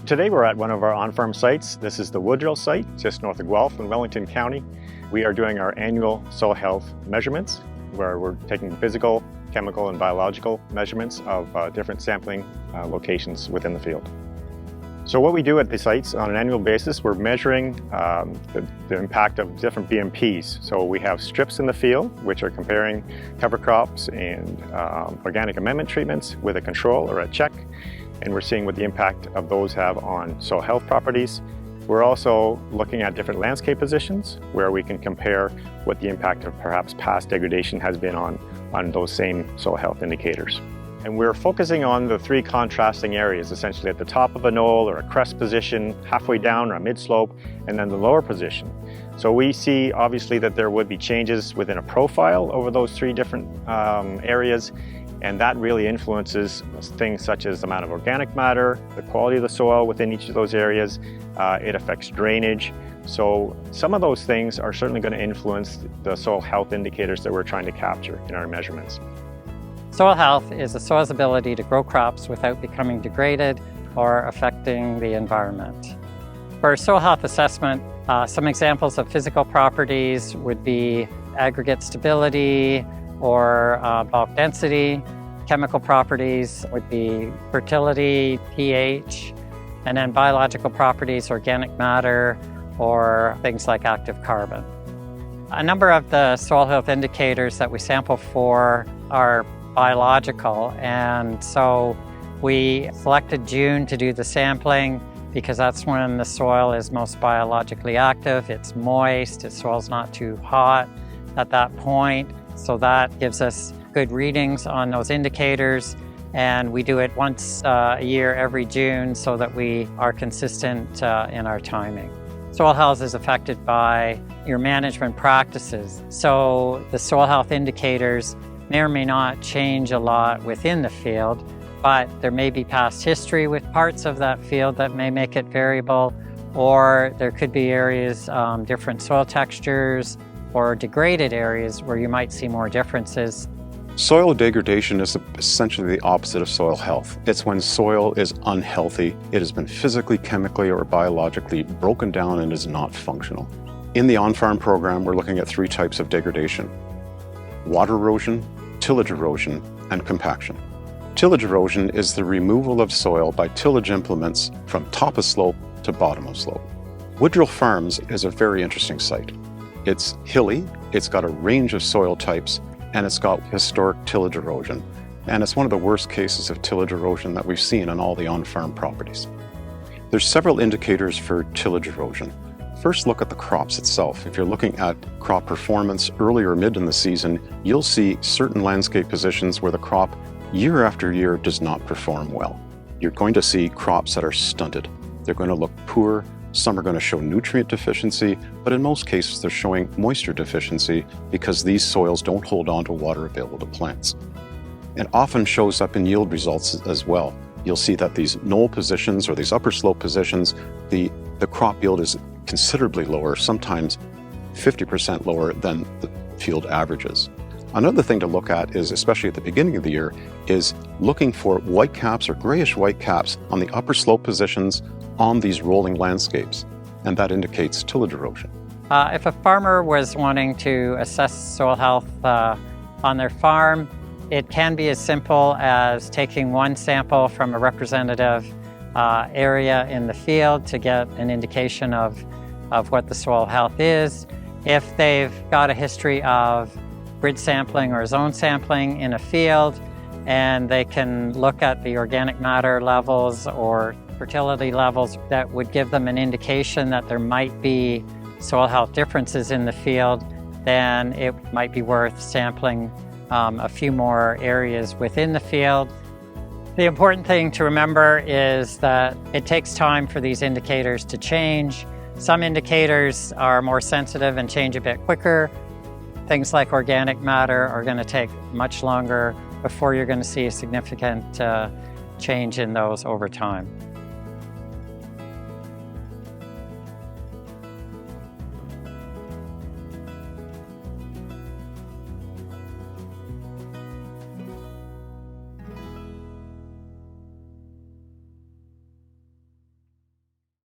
Today we're at one of our on-farm sites. This is the Woodrill site, just north of Guelph in Wellington County. We are doing our annual soil health measurements, where we're taking physical, chemical, and biological measurements of different sampling locations within the field. So what we do at the sites on an annual basis, we're measuring the impact of different BMPs. So we have strips in the field, which are comparing cover crops and organic amendment treatments with a control or a check. And we're seeing what the impact of those have on soil health properties. We're also looking at different landscape positions where we can compare what the impact of perhaps past degradation has been on those same soil health indicators. And we're focusing on the three contrasting areas, essentially at the top of a knoll or a crest position, halfway down or a mid-slope, and then the lower position. So we see obviously that there would be changes within a profile over those three different areas. And that really influences things such as the amount of organic matter, the quality of the soil within each of those areas. It affects drainage. So some of those things are certainly going to influence the soil health indicators that we're trying to capture in our measurements. Soil health is the soil's ability to grow crops without becoming degraded or affecting the environment. For a soil health assessment, some examples of physical properties would be aggregate stability, or bulk density. Chemical properties would be fertility, pH, and then biological properties, organic matter, or things like active carbon. A number of the soil health indicators that we sample for are biological, and so we selected June to do the sampling because that's when the soil is most biologically active. It's moist, the soil's not too hot at that point. So that gives us good readings on those indicators, and we do it once a year every June so that we are consistent in our timing. Soil health is affected by your management practices. So the soil health indicators may or may not change a lot within the field, but there may be past history with parts of that field that may make it variable, or there could be areas, different soil textures, or degraded areas where you might see more differences. Soil degradation is essentially the opposite of soil health. It's when soil is unhealthy, it has been physically, chemically, or biologically broken down and is not functional. In the on-farm program, we're looking at three types of degradation: water erosion, tillage erosion, and compaction. Tillage erosion is the removal of soil by tillage implements from top of slope to bottom of slope. Woodrill Farms is a very interesting site. It's hilly, it's got a range of soil types, and it's got historic tillage erosion. And it's one of the worst cases of tillage erosion that we've seen on all the on-farm properties. There's several indicators for tillage erosion. First, look at the crops itself. If you're looking at crop performance early or mid in the season, you'll see certain landscape positions where the crop year after year does not perform well. You're going to see crops that are stunted. They're going to look poor. Some are going to show nutrient deficiency, but in most cases they're showing moisture deficiency because these soils don't hold on to water available to plants. It often shows up in yield results as well. You'll see that these knoll positions or these upper slope positions, the crop yield is considerably lower, sometimes 50% lower than the field averages. Another thing to look at is, especially at the beginning of the year, is looking for white caps or grayish white caps on the upper slope positions on these rolling landscapes, and that indicates tillage erosion. If a farmer was wanting to assess soil health on their farm, it can be as simple as taking one sample from a representative area in the field to get an indication of what the soil health is. If they've got a history of grid sampling or zone sampling in a field, and they can look at the organic matter levels or fertility levels, that would give them an indication that there might be soil health differences in the field, then it might be worth sampling a few more areas within the field. The important thing to remember is that it takes time for these indicators to change. Some indicators are more sensitive and change a bit quicker. Things like organic matter are going to take much longer before you're going to see a significant change in those over time.